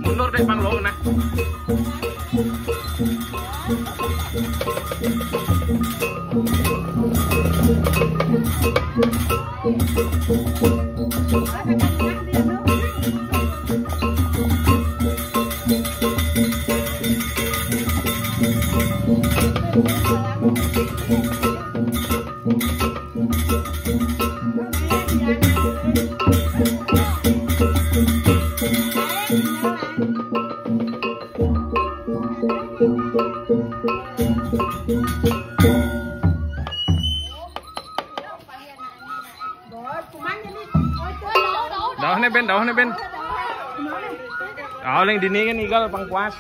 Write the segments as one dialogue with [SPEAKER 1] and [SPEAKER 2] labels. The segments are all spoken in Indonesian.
[SPEAKER 1] Mundur deh Bang Long nah. Daun nih Ben. Oh, yang dini kan igal pangkuas.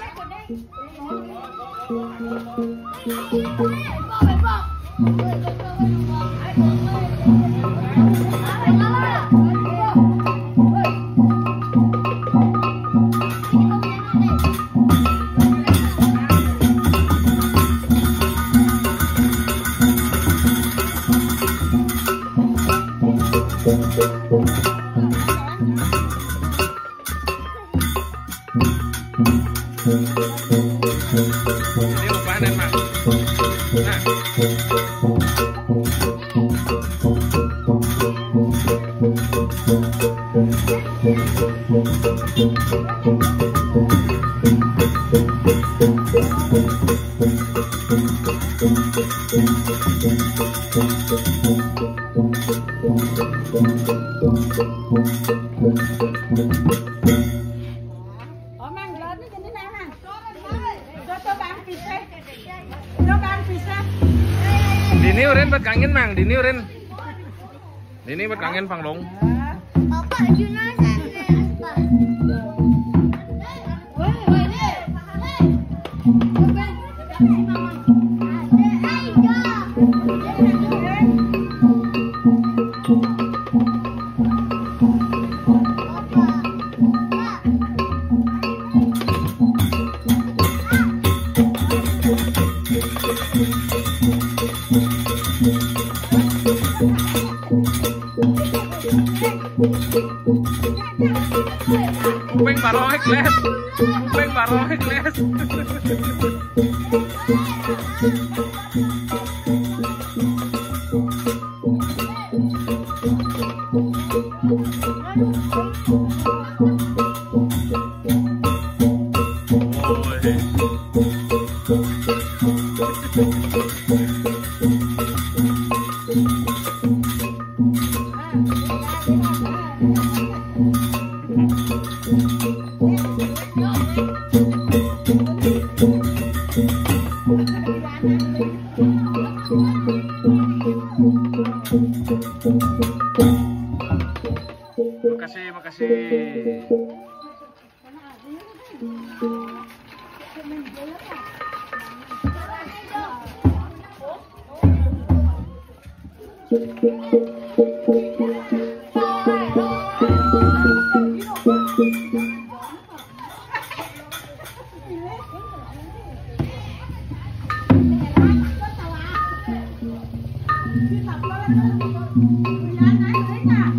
[SPEAKER 1] Ini mau panen Mak. Nah. Dini urin buat kangen Mang, Dini urin. Dini buat kangen Bang Long.
[SPEAKER 2] Bapak Juna
[SPEAKER 1] Kuping barohe kles. Kuping barohe kles. Makasih.
[SPEAKER 2] Hãy subscribe cho kênh Ghiền Mì Gõ để không bỏ lỡ những video hấp dẫn.